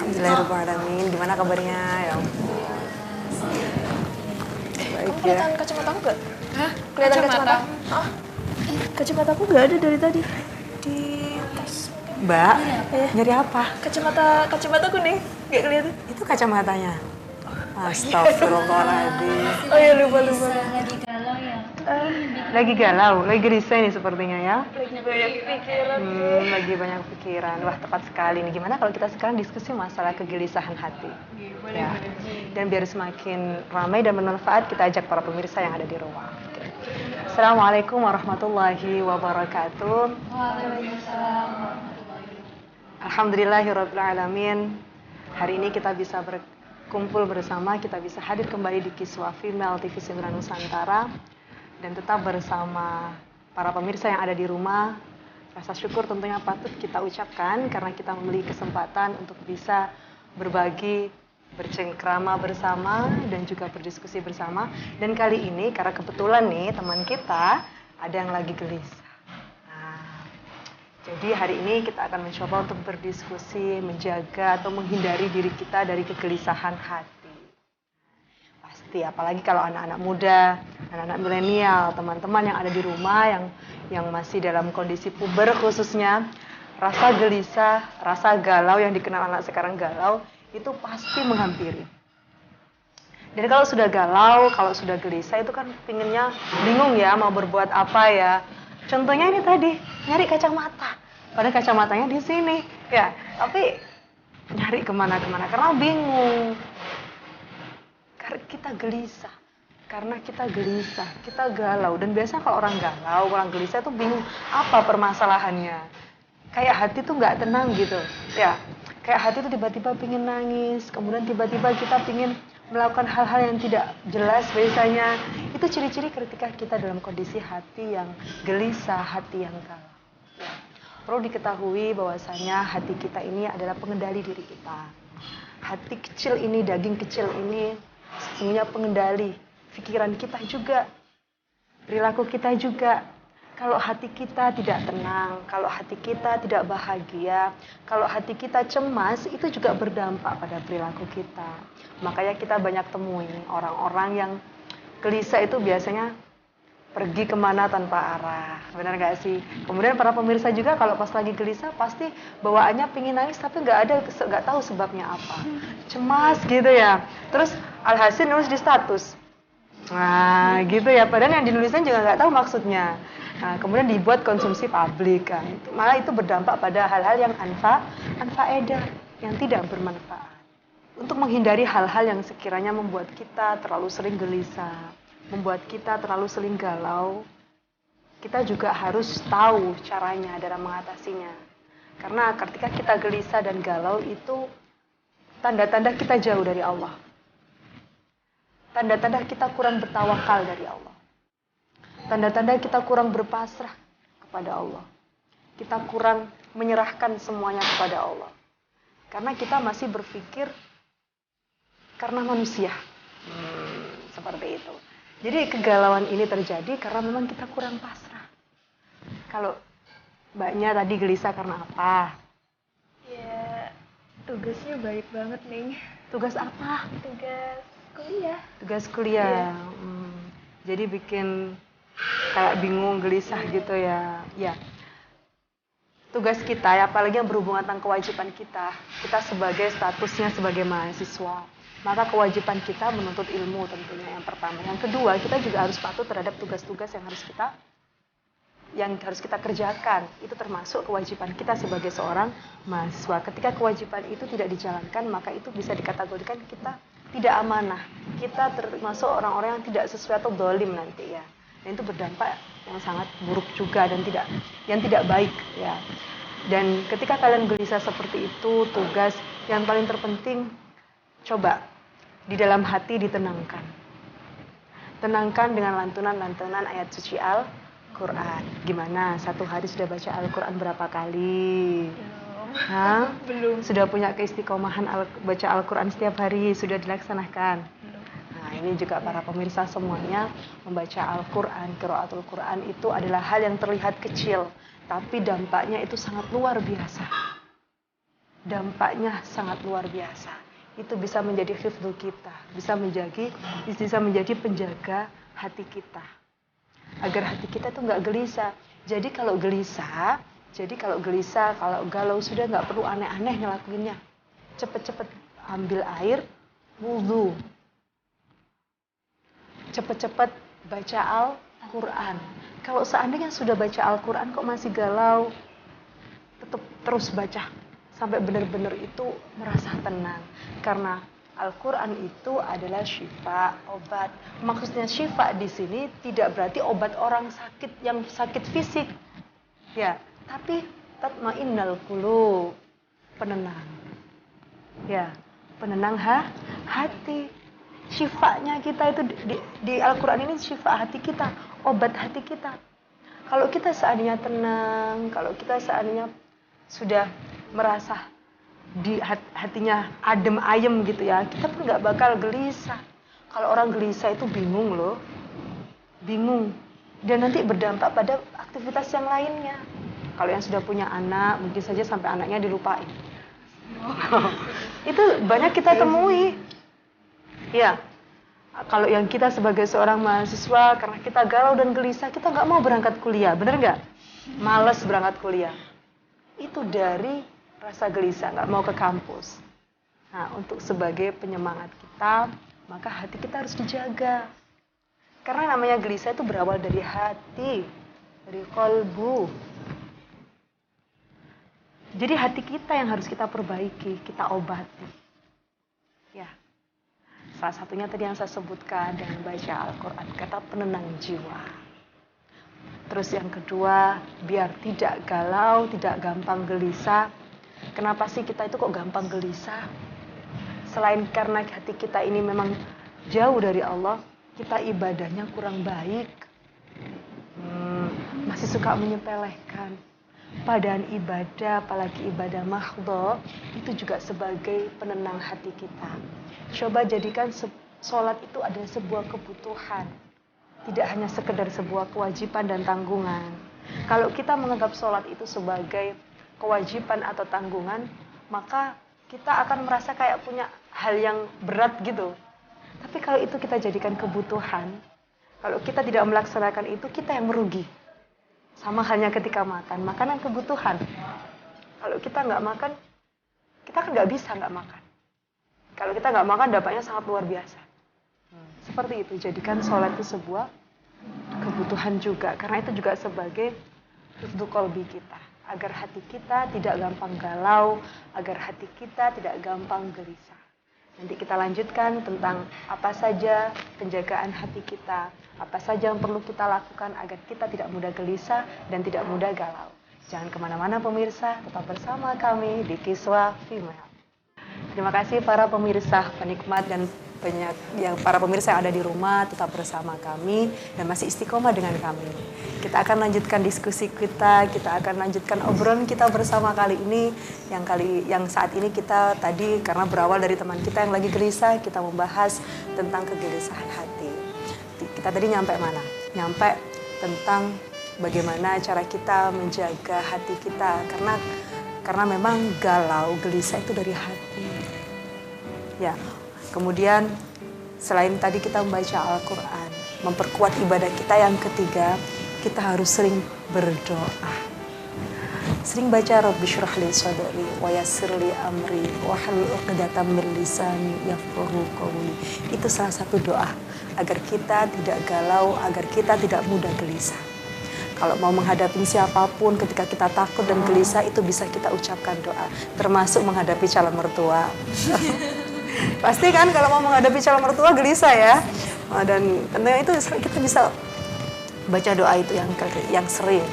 Bismillahirrahmanirrahim. Gimana kabarnya? Ya ampun. Baik Kamu ya. kelihatan kacamata aku gak? Hah? Kelihatan kacamata? Ah, kacamata aku gak ada dari tadi. Di tas. Mbak, nyari apa? Kacamata kuning. Gak kelihatan. Itu kacamatanya. Astagfirullahaladzim. Oh iya lupa. Lagi galau ya. Lagi galau, lagi gelisah nih sepertinya ya. Lagi banyak pikiran. Lagi banyak pikiran. Wah, tepat sekali nih. Gimana kalau kita sekarang diskusi masalah kegelisahan hati? Ya. Dan biar semakin ramai dan bermanfaat, kita ajak para pemirsa yang ada di rumah. Oke. Assalamualaikum warahmatullahi wabarakatuh. Waalaikumsalam. Alhamdulillahirrabbilalamin. Hari ini kita bisa berkumpul bersama, kita bisa hadir kembali di Kiswah Female TV Sembilan Nusantara. Dan tetap bersama para pemirsa yang ada di rumah. Rasa syukur tentunya patut kita ucapkan karena kita memiliki kesempatan untuk bisa berbagi, bercengkrama bersama dan juga berdiskusi bersama. Dan kali ini karena kebetulan nih teman kita ada yang lagi gelisah. Nah, jadi hari ini kita akan mencoba untuk berdiskusi, menjaga atau menghindari diri kita dari kegelisahan hati. Apalagi kalau anak-anak muda, anak-anak milenial, teman-teman yang ada di rumah yang masih dalam kondisi puber khususnya, rasa gelisah, rasa galau yang dikenal anak sekarang galau itu pasti menghampiri. Dan kalau sudah galau, kalau sudah gelisah itu kan pinginnya bingung ya mau berbuat apa ya. Contohnya ini tadi, nyari kacamata. Padahal kacamatanya di sini, ya. Tapi nyari kemana-kemana karena bingung. Kita gelisah, karena kita gelisah, kita galau. Dan biasa kalau orang galau, orang gelisah tuh bingung apa permasalahannya. Kayak hati tuh nggak tenang gitu, ya. Kayak hati tuh tiba-tiba pingin nangis, kemudian tiba-tiba kita pingin melakukan hal-hal yang tidak jelas biasanya. Itu ciri-ciri ketika kita dalam kondisi hati yang gelisah, hati yang galau. Ya. Perlu diketahui bahwasanya hati kita ini adalah pengendali diri kita. Hati kecil ini, daging kecil ini sesungguhnya pengendali pikiran kita juga, perilaku kita juga. Kalau hati kita tidak tenang, kalau hati kita tidak bahagia, kalau hati kita cemas, itu juga berdampak pada perilaku kita. Makanya kita banyak temui orang-orang yang gelisah itu biasanya pergi kemana tanpa arah. Benar gak sih? Kemudian para pemirsa juga kalau pas lagi gelisah pasti bawaannya pingin nangis tapi nggak tahu sebabnya apa. Cemas gitu ya. Terus alhasil nulis di status. Nah gitu ya. Padahal yang dinulisnya juga nggak tahu maksudnya. Nah, kemudian dibuat konsumsi publik kan. Malah itu berdampak pada hal-hal yang anfaedah, yang tidak bermanfaat. Untuk menghindari hal-hal yang sekiranya membuat kita terlalu sering gelisah, membuat kita terlalu sering galau, kita juga harus tahu caranya dalam mengatasinya. Karena ketika kita gelisah dan galau itu tanda-tanda kita jauh dari Allah. Tanda-tanda kita kurang bertawakal dari Allah. Tanda-tanda kita kurang berpasrah kepada Allah. Kita kurang menyerahkan semuanya kepada Allah. Karena kita masih berpikir karena manusia. Seperti itu. Jadi kegalauan ini terjadi karena memang kita kurang pasrah. Kalau mbaknya tadi gelisah karena apa? Ya, tugasnya baik banget nih. Tugas apa? Tugas kuliah. Tugas kuliah. Jadi bikin kayak bingung, gelisah gitu ya. Ya. Tugas kita, ya, apalagi yang berhubungan tentang kewajiban kita sebagai statusnya sebagai mahasiswa. Maka kewajiban kita menuntut ilmu tentunya yang pertama. Yang kedua, kita juga harus patuh terhadap tugas-tugas yang harus kita kerjakan. Itu termasuk kewajiban kita sebagai seorang mahasiswa. Ketika kewajiban itu tidak dijalankan, maka itu bisa dikategorikan kita tidak amanah. Kita termasuk orang-orang yang tidak sesuai atau dolim nanti ya. Dan itu berdampak yang sangat buruk juga dan yang tidak baik ya. Dan ketika kalian gelisah seperti itu, tugas yang paling terpenting coba di dalam hati ditenangkan. Tenangkan dengan lantunan-lantunan ayat suci Al-Quran. Gimana? Satu hari sudah baca Al-Quran berapa kali? Hah? Belum. Sudah punya keistiqomahan baca Al-Quran setiap hari? Sudah dilaksanakan? Nah, ini juga para pemirsa semuanya membaca Al-Quran, qiraatul Quran itu adalah hal yang terlihat kecil, tapi dampaknya itu sangat luar biasa. dampaknya sangat luar biasa. Itu bisa menjadi hifdzul kita, bisa menjadi penjaga hati kita. Agar hati kita tuh nggak gelisah. Jadi kalau gelisah, kalau galau sudah nggak perlu aneh-aneh ngelakuinnya. Cepet-cepet ambil air, wudhu. Cepet-cepet baca Al-Quran. Kalau seandainya sudah baca Al-Quran kok masih galau, tetap terus baca sampai benar-benar itu merasa tenang. Karena Al-Quran itu adalah syifa, obat. Maksudnya syifa di sini tidak berarti obat orang sakit yang sakit fisik. Ya, tapi tatmainnal qulub, penenang. Ya, penenang hati. Syifanya kita itu di Al-Quran ini syifa hati kita, obat hati kita. Kalau kita seandainya tenang, kalau kita seandainya sudah merasa di hatinya adem ayem gitu ya, kita pun nggak bakal gelisah. Kalau orang gelisah itu bingung loh, bingung, dan nanti berdampak pada aktivitas yang lainnya. Kalau yang sudah punya anak, mungkin saja sampai anaknya dilupain. Itu banyak kita temui. Ya, kalau yang kita sebagai seorang mahasiswa, karena kita galau dan gelisah, kita nggak mau berangkat kuliah, bener nggak? Males berangkat kuliah. Itu dari rasa gelisah, nggak mau ke kampus. Nah, untuk sebagai penyemangat kita, maka hati kita harus dijaga. Karena namanya gelisah itu berawal dari hati, dari kolbu. Jadi hati kita yang harus kita perbaiki, kita obati. Ya. Salah satunya tadi yang saya sebutkan dengan baca Al-Quran, kata penenang jiwa. Terus yang kedua, biar tidak galau, tidak gampang gelisah. Kenapa sih kita itu kok gampang gelisah? Selain karena hati kita ini memang jauh dari Allah, kita ibadahnya kurang baik. Masih suka menyepelekan. Padahal ibadah, apalagi ibadah mahdhah, itu juga sebagai penenang hati kita. Coba jadikan sholat itu adalah sebuah kebutuhan. Tidak hanya sekedar sebuah kewajiban dan tanggungan. Kalau kita menganggap sholat itu sebagai kewajiban atau tanggungan, maka kita akan merasa kayak punya hal yang berat gitu. Tapi kalau itu kita jadikan kebutuhan, kalau kita tidak melaksanakan itu, kita yang merugi. Sama halnya ketika makan, makanan kebutuhan. Kalau kita nggak makan, kita kan nggak bisa nggak makan. Kalau kita nggak makan, dampaknya sangat luar biasa. Seperti itu, jadikan sholat itu sebuah kebutuhan juga. Karena itu juga sebagai hifdzu qalbi kita. Agar hati kita tidak gampang galau, agar hati kita tidak gampang gelisah. Nanti kita lanjutkan tentang apa saja penjagaan hati kita, apa saja yang perlu kita lakukan agar kita tidak mudah gelisah dan tidak mudah galau. Jangan kemana-mana pemirsa, tetap bersama kami di Kiswah Female. Terima kasih para pemirsa, penikmat dan para pemirsa yang ada di rumah, tetap bersama kami dan masih istiqomah dengan kami. Kita akan lanjutkan diskusi kita akan lanjutkan obrolan kita bersama kali ini. Yang saat ini kita tadi karena berawal dari teman kita yang lagi gelisah, kita membahas tentang kegelisahan hati. Kita tadi nyampe mana? Nyampe tentang bagaimana cara kita menjaga hati kita karena memang galau, gelisah itu dari hati. Ya, kemudian selain tadi kita membaca Al-Quran, memperkuat ibadah kita, yang ketiga, kita harus sering berdoa. Sering baca Rabbi syrah li sadri wa yassir li amri wa hlul 'uqdatam min lisani yafqahu qawli. Itu salah satu doa agar kita tidak galau, agar kita tidak mudah gelisah. Kalau mau menghadapi siapapun ketika kita takut dan gelisah, itu bisa kita ucapkan doa, termasuk menghadapi calon mertua. Pasti kan kalau mau menghadapi calon mertua gelisah ya. Dan tentunya itu kita bisa baca doa itu yang sering.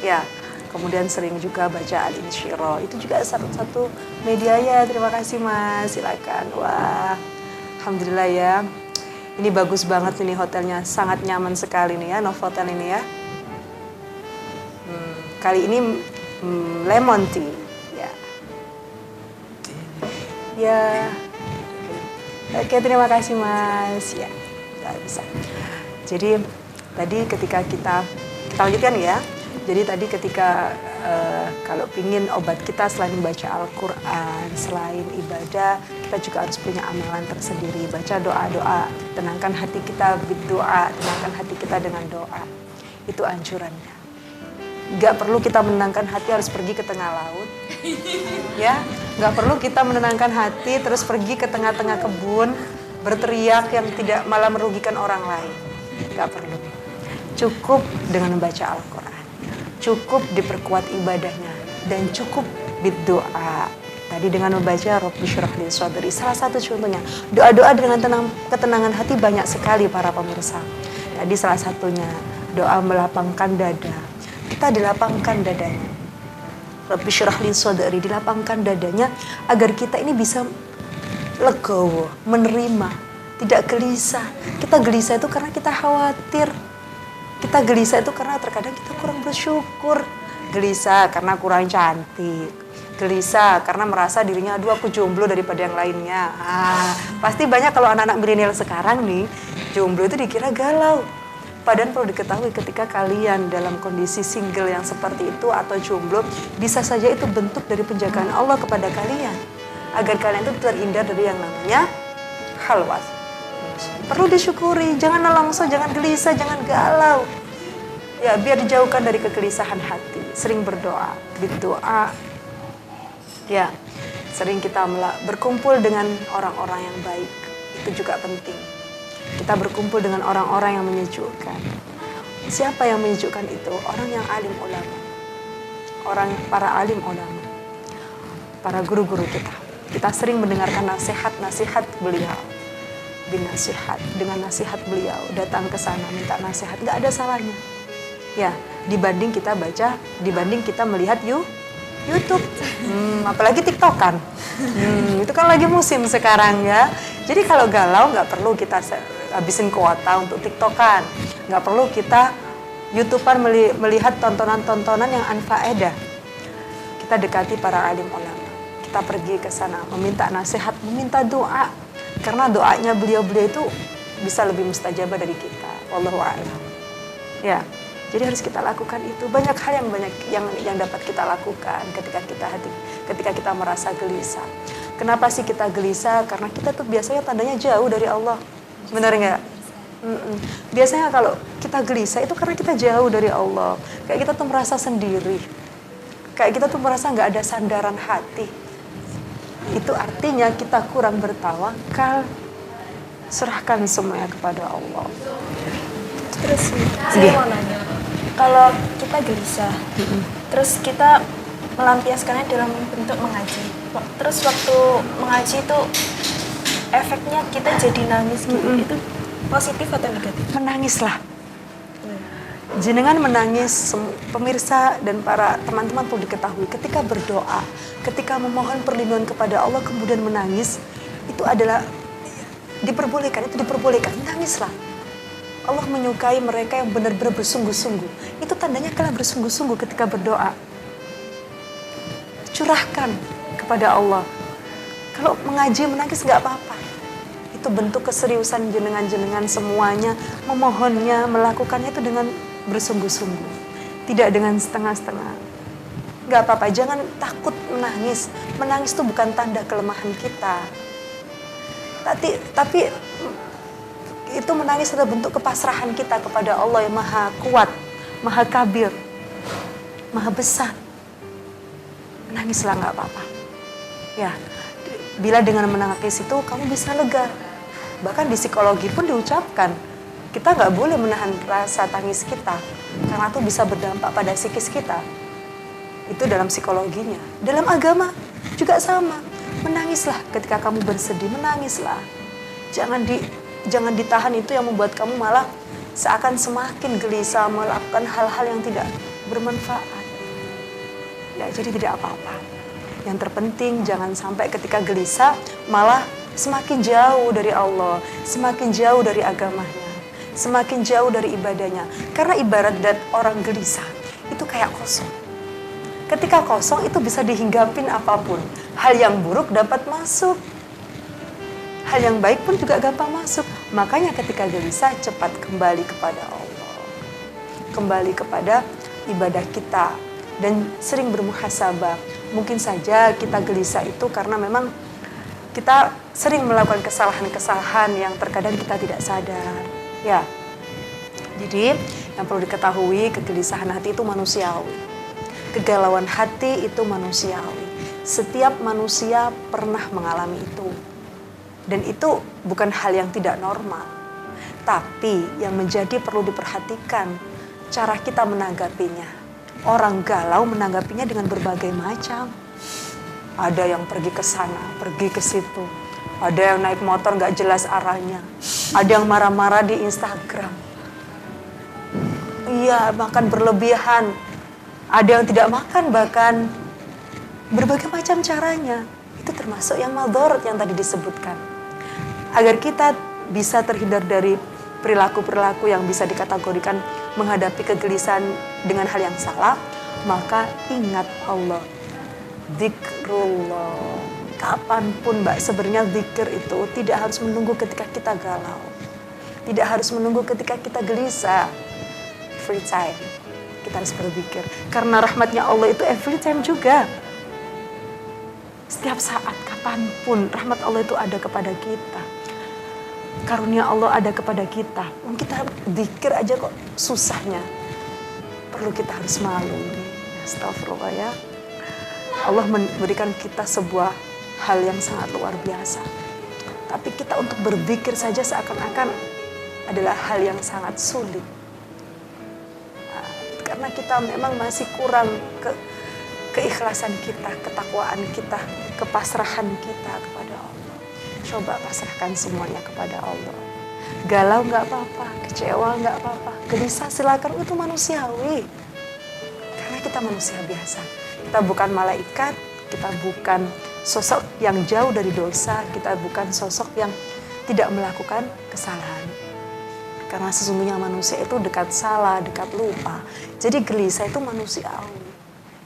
Ya, kemudian sering juga baca Al-Insyirah. Itu juga satu media ya. Terima kasih Mas, silakan. Wah, alhamdulillah ya. Ini bagus banget ini hotelnya, sangat nyaman sekali nih ya, Novotel ini ya. Kali ini lemon tea. Ya. Ya. Oke, terima kasih Mas. Ya, nggak bisa. Jadi tadi ketika kita lanjutkan ya. Jadi tadi ketika kalau pingin obat kita selain membaca Al-Quran, selain ibadah, kita juga harus punya amalan tersendiri. Baca doa-doa, tenangkan hati kita berdoa, tenangkan hati kita dengan doa. Itu anjurannya. Gak perlu kita menenangkan hati harus pergi ke tengah laut. Ya, gak perlu kita menenangkan hati terus pergi ke tengah-tengah kebun, berteriak yang tidak malah merugikan orang lain. Gak perlu. Cukup dengan membaca Al-Quran. Cukup diperkuat ibadahnya. Dan cukup berdoa. Tadi dengan membaca Rabbi syrah li sadri. Salah satu contohnya. Doa-doa dengan ketenangan hati banyak sekali para pemirsa. Tadi salah satunya doa melapangkan dada. Kita dilapangkan dadanya. Rabbi syrah li sadri, dilapangkan dadanya agar kita ini bisa legowo, menerima, tidak gelisah. Kita gelisah itu karena kita khawatir. Kita gelisah itu karena terkadang kita kurang bersyukur. Gelisah karena kurang cantik. Gelisah karena merasa dirinya, aduh aku jomblo daripada yang lainnya. Pasti banyak kalau anak-anak milenial sekarang nih, jomblo itu dikira galau. Padahal perlu diketahui ketika kalian dalam kondisi single yang seperti itu atau jomblo, bisa saja itu bentuk dari penjagaan Allah kepada kalian. Agar kalian itu terhindar dari yang namanya khalwat. Perlu disyukuri, jangan nelongso, jangan gelisah, jangan galau. Ya, biar dijauhkan dari kegelisahan hati. Sering berdoa, berdoa. Ya, sering kita berkumpul dengan orang-orang yang baik. Itu juga penting. Kita berkumpul dengan orang-orang yang menyejukkan. Siapa yang menyejukkan itu? Orang yang alim ulama. Para alim ulama. Para guru-guru kita. Kita sering mendengarkan nasihat-nasihat beliau. Binasihat, dengan nasihat beliau. Datang ke sana, minta nasihat. Nggak ada salahnya. Ya, dibanding kita baca, dibanding kita melihat YouTube. Apalagi TikTokan. Itu kan lagi musim sekarang ya. Jadi kalau galau nggak perlu kita habisin kuota untuk TikTokan. Nggak perlu kita YouTuber melihat tontonan-tontonan yang anfaedah. Kita dekati para alim ulama. Kita pergi ke sana, meminta nasihat, meminta doa. Karena doanya beliau-beliau itu bisa lebih mustajabah dari kita. Wallahu a'lam. Ya, jadi harus kita lakukan itu. Banyak hal yang dapat kita lakukan ketika kita merasa gelisah. Kenapa sih kita gelisah? Karena kita tuh biasanya tandanya jauh dari Allah. Benar nggak? Biasanya kalau kita gelisah itu karena kita jauh dari Allah. Kayak kita tuh merasa sendiri. Kayak kita tuh merasa nggak ada sandaran hati. Itu artinya kita kurang bertawakal. Serahkan semuanya kepada Allah. Terus saya mau nanya, kalau kita gelisah, terus kita melampiaskannya dalam bentuk mengaji. Terus waktu mengaji itu efeknya kita jadi nangis gitu. Itu positif atau negatif? Menangislah. Jenengan menangis, pemirsa dan para teman-teman perlu diketahui, ketika berdoa, ketika memohon perlindungan kepada Allah kemudian menangis, itu adalah diperbolehkan, nangislah. Allah menyukai mereka yang benar-benar bersungguh-sungguh. Itu tandanya kalian bersungguh-sungguh ketika berdoa. Curahkan kepada Allah. Kalau mengaji menangis nggak apa-apa. Itu bentuk keseriusan jenengan-jenengan semuanya, memohonnya, melakukannya itu dengan bersungguh-sungguh, tidak dengan setengah-setengah. Gak apa-apa, jangan takut menangis. Menangis itu bukan tanda kelemahan kita. Tapi itu menangis adalah bentuk kepasrahan kita kepada Allah yang maha kuat, maha kabir, maha besar. Menangislah gak apa-apa. Ya, bila dengan menangis itu kamu bisa lega. Bahkan di psikologi pun diucapkan, kita nggak boleh menahan rasa tangis kita, karena itu bisa berdampak pada psikis kita. Itu dalam psikologinya. Dalam agama juga sama. Menangislah ketika kamu bersedih, menangislah. Jangan ditahan, itu yang membuat kamu malah seakan semakin gelisah melakukan hal-hal yang tidak bermanfaat. Ya, jadi tidak apa-apa. Yang terpenting jangan sampai ketika gelisah malah semakin jauh dari Allah, semakin jauh dari agamanya, semakin jauh dari ibadahnya. Karena ibarat orang gelisah itu kayak kosong. Ketika kosong itu bisa dihinggapin apapun. Hal yang buruk dapat masuk, hal yang baik pun juga gampang masuk. Makanya ketika gelisah cepat kembali kepada Allah, kembali kepada ibadah kita, dan sering bermuhasabah. Mungkin saja kita gelisah itu karena memang kita sering melakukan kesalahan-kesalahan yang terkadang kita tidak sadar. Ya, jadi yang perlu diketahui, kegelisahan hati itu manusiawi. Kegalauan hati itu manusiawi. Setiap manusia pernah mengalami itu. Dan itu bukan hal yang tidak normal. Tapi yang menjadi perlu diperhatikan cara kita menanggapinya. Orang galau menanggapinya dengan berbagai macam. Ada yang pergi ke sana, pergi ke situ. Ada yang naik motor nggak jelas arahnya. Ada yang marah-marah di Instagram. Iya, makan berlebihan. Ada yang tidak makan bahkan. Berbagai macam caranya. Itu termasuk yang madharat yang tadi disebutkan. Agar kita bisa terhindar dari perilaku-perilaku yang bisa dikategorikan menghadapi kegelisahan dengan hal yang salah, maka ingat Allah. Zikrullah. Kapanpun Mbak, sebenarnya zikir itu tidak harus menunggu ketika kita galau. Tidak harus menunggu ketika kita gelisah. Free time. Kita harus berzikir. Karena rahmatnya Allah itu every time juga. Setiap saat, kapanpun rahmat Allah itu ada kepada kita. Karunia Allah ada kepada kita. Kita zikir aja kok susahnya. Perlu kita harus malu. Astagfirullah ya. Allah memberikan kita sebuah hal yang sangat luar biasa. Tapi kita untuk berzikir saja seakan-akan adalah hal yang sangat sulit. Nah, karena kita memang masih kurang keikhlasan kita, ketakwaan kita, kepasrahan kita kepada Allah. Coba pasrahkan semuanya kepada Allah. Galau nggak apa-apa, kecewa nggak apa-apa, gelisah silakan, itu manusiawi. Karena kita manusia biasa. Kita bukan malaikat, kita bukan sosok yang jauh dari dosa, kita bukan sosok yang tidak melakukan kesalahan. Karena sesungguhnya manusia itu dekat salah, dekat lupa. Jadi gelisah itu manusiawi.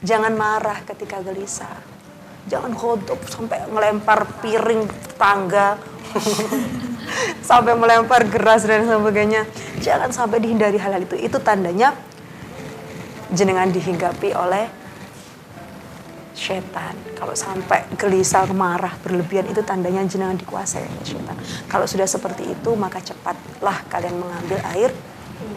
Jangan marah ketika gelisah. Jangan khodop sampai melempar piring tangga, sampai melempar geras dan sebagainya. Jangan sampai dihindari hal-hal itu. Itu tandanya jenengan dihinggapi oleh setan. Kalau sampai gelisah, marah, berlebihan, itu tandanya jenengan dikuasai oleh setan. Kalau sudah seperti itu, maka cepatlah kalian mengambil air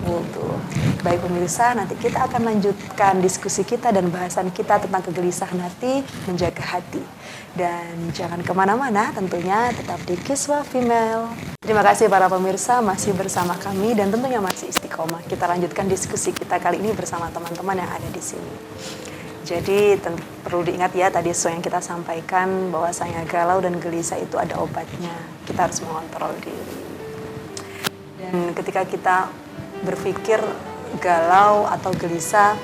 wudhu. Baik pemirsa, nanti kita akan lanjutkan diskusi kita dan bahasan kita tentang kegelisahan hati, menjaga hati. Dan jangan kemana-mana, tentunya tetap di Kiswah Female. Terima kasih para pemirsa masih bersama kami dan tentunya masih istiqomah. Kita lanjutkan diskusi kita kali ini bersama teman-teman yang ada di sini. Jadi perlu diingat ya tadi yang kita sampaikan bahwasanya galau dan gelisah itu ada obatnya. Kita harus mengontrol diri. Dan ketika kita berpikir galau atau gelisah,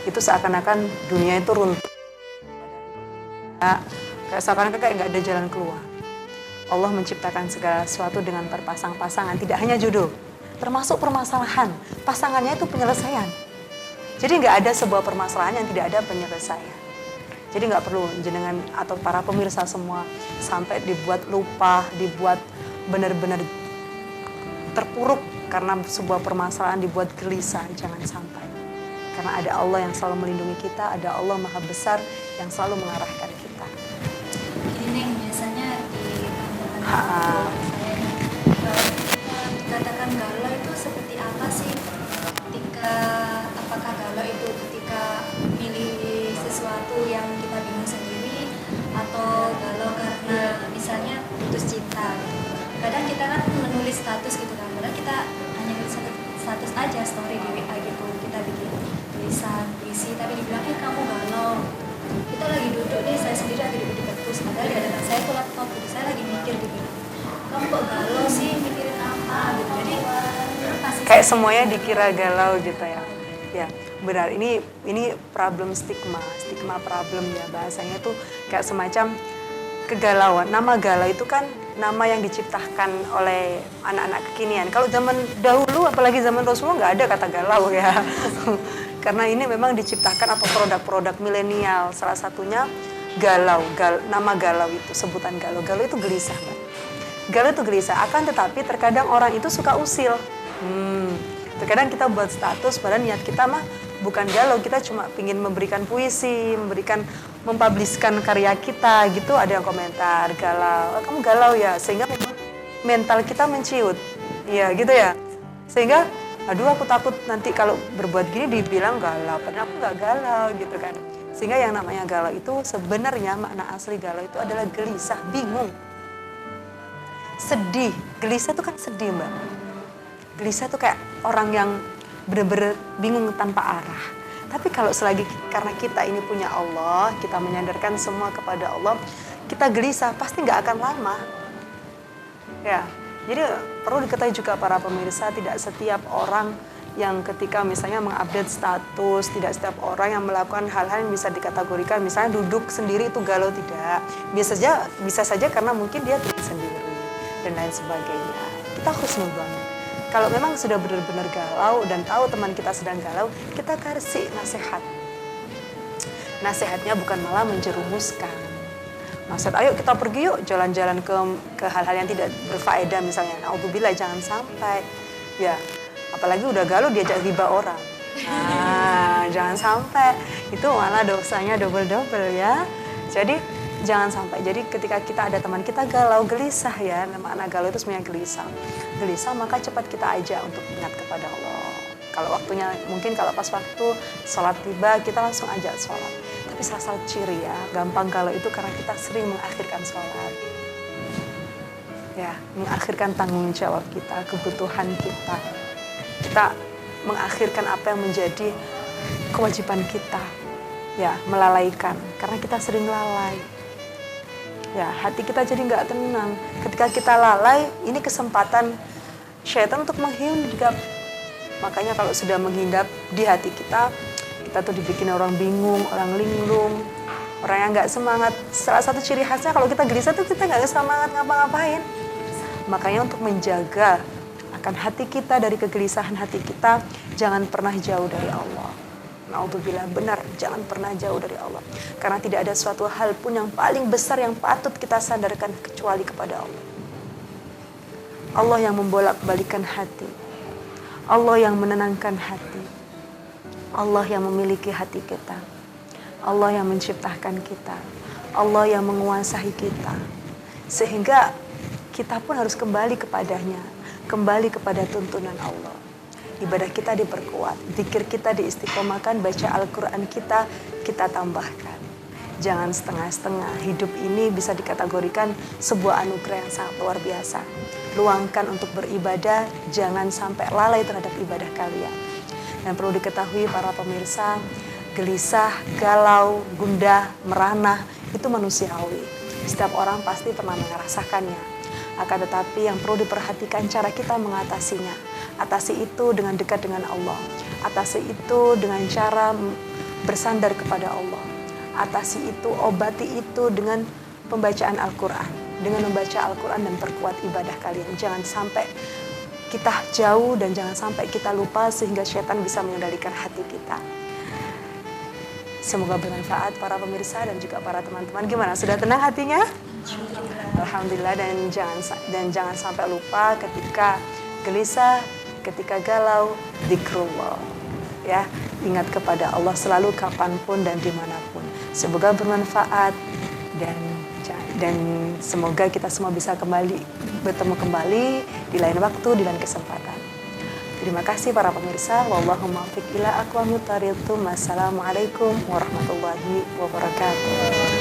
itu seakan-akan dunia itu runtuh. Kayak seakan-akan kayak nggak ada jalan keluar. Allah menciptakan segala sesuatu dengan berpasang-pasangan, tidak hanya jodoh, termasuk permasalahan. Pasangannya itu penyelesaian. Jadi nggak ada sebuah permasalahan yang tidak ada penyelesaian. Jadi nggak perlu jenengan atau para pemirsa semua sampai dibuat lupa, dibuat benar-benar terpuruk karena sebuah permasalahan, dibuat gelisah. Jangan sampai. Karena ada Allah yang selalu melindungi kita, ada Allah Maha Besar yang selalu mengarahkan kita. Ini biasanya di saya dikatakan galau itu seperti apa sih? Apakah galau itu ketika pilih sesuatu yang kita bingung sendiri, atau galau karena misalnya putus cinta gitu. Kadang kita kan menulis status gitu kan, padahal kita hanya nulis status aja, story di WA gitu, kita bikin tulisan puisi tapi dibilang kamu galau, kita lagi duduk nih, saya sendiri lagi duduk di perpus, padahal di hadapan saya tuh laptop gitu, saya lagi mikir gitu, kamu kok galau sih, mikirin apa gitu. Jadi kayak semuanya dikira galau gitu ya. Ya, benar. Ini problem stigma problem ya, bahasanya tuh kayak semacam kegalauan. Nama galau itu kan nama yang diciptakan oleh anak-anak kekinian. Kalau zaman dahulu, apalagi zaman Rasulullah, nggak ada kata galau ya. Karena ini memang diciptakan atau produk-produk milenial. Salah satunya galau. Nama galau itu, sebutan galau. Galau itu gelisah, Mbak. Galau itu gelisah. Akan tetapi terkadang orang itu suka usil. Terkadang kita buat status padahal niat kita mah bukan galau, kita cuma ingin memberikan puisi, mempublishkan karya kita gitu. Ada yang komentar galau, kamu galau ya, sehingga memang mental kita menciut, ya gitu ya. Sehingga, aduh aku takut nanti kalau berbuat gini dibilang galau, padahal aku nggak galau gitu kan. Sehingga yang namanya galau itu sebenarnya makna asli galau itu adalah gelisah, bingung, sedih. Gelisah itu kan sedih Mbak. Gelisah itu kayak orang yang benar-benar bingung tanpa arah. Tapi kalau selagi karena kita ini punya Allah, kita menyandarkan semua kepada Allah, kita gelisah pasti nggak akan lama. Ya, jadi perlu diketahui juga para pemirsa, tidak setiap orang yang ketika misalnya mengupdate status, tidak setiap orang yang melakukan hal-hal yang bisa dikategorikan, misalnya duduk sendiri itu galau, tidak. Bisa saja karena mungkin dia duduk sendiri dan lain sebagainya. Kita husnul banget. Kalau memang sudah benar-benar galau dan tahu teman kita sedang galau, kita kasih nasihat. Nasihatnya bukan malah menjerumuskan. Maksud, ayo kita pergi yuk jalan-jalan ke hal-hal yang tidak berfaedah misalnya. Na'udzubillah, jangan sampai. Ya, apalagi udah galau diajak riba orang. Nah, jangan sampai. Itu malah dosanya double-double ya. Jadi jangan sampai. Jadi ketika kita ada teman kita galau, gelisah ya. Makna galau itu sebenarnya gelisah. Gelisah maka cepat kita ajak untuk ingat kepada Allah. Kalau waktunya, mungkin kalau pas waktu sholat tiba, kita langsung ajak sholat. Tapi salah satu ciri ya, gampang galau itu karena kita sering mengakhirkan sholat. Ya, mengakhirkan tanggung jawab kita, kebutuhan kita. Kita mengakhirkan apa yang menjadi kewajiban kita. Ya, melalaikan. Karena kita sering lalai. Ya, hati kita jadi nggak tenang. Ketika kita lalai, ini kesempatan syaitan untuk menghingap. Makanya kalau sudah menghingap di hati kita tuh dibikin orang bingung, orang linglung, orang yang nggak semangat. Salah satu ciri khasnya kalau kita gelisah tuh kita nggak semangat ngapa-ngapain. Makanya untuk menjaga akan hati kita dari kegelisahan hati kita, jangan pernah jauh dari Allah. Na'udzubillah, benar, jangan pernah jauh dari Allah. Karena tidak ada suatu hal pun yang paling besar yang patut kita sandarkan kecuali kepada Allah. Allah yang membolak-balikan hati. Allah yang menenangkan hati. Allah yang memiliki hati kita. Allah yang menciptakan kita. Allah yang menguasai kita. Sehingga kita pun harus kembali kepadanya. Kembali kepada tuntunan Allah. Ibadah kita diperkuat. Zikir kita diistiqomahkan. Baca Al-Quran kita tambahkan. Jangan setengah-setengah. Hidup ini bisa dikategorikan sebuah anugerah yang sangat luar biasa. Luangkan untuk beribadah, jangan sampai lalai terhadap ibadah kalian. Dan perlu diketahui para pemirsa, gelisah, galau, gundah, merana, itu manusiawi. Setiap orang pasti pernah merasakannya. Akan tetapi yang perlu diperhatikan cara kita mengatasinya. Atasi itu dengan dekat dengan Allah. Atasi itu dengan cara bersandar kepada Allah. Atasi itu, obati itu dengan pembacaan Al-Quran. Dengan membaca Al-Quran dan perkuat ibadah kalian. Jangan sampai kita jauh dan jangan sampai kita lupa sehingga syaitan bisa mengendalikan hati kita. Semoga bermanfaat para pemirsa dan juga para teman-teman. Gimana? Sudah tenang hatinya? Alhamdulillah. Dan jangan sampai lupa ketika gelisah, ketika galau, dzikrullah. Ya, ingat kepada Allah selalu kapanpun dan dimanapun. Semoga bermanfaat dan semoga kita semua bisa bertemu kembali di lain waktu, di lain kesempatan. Terima kasih para pemirsa. Wallahu muwaffiq ila aqwamit thoriq. Wassalamualaikum warahmatullahi wabarakatuh.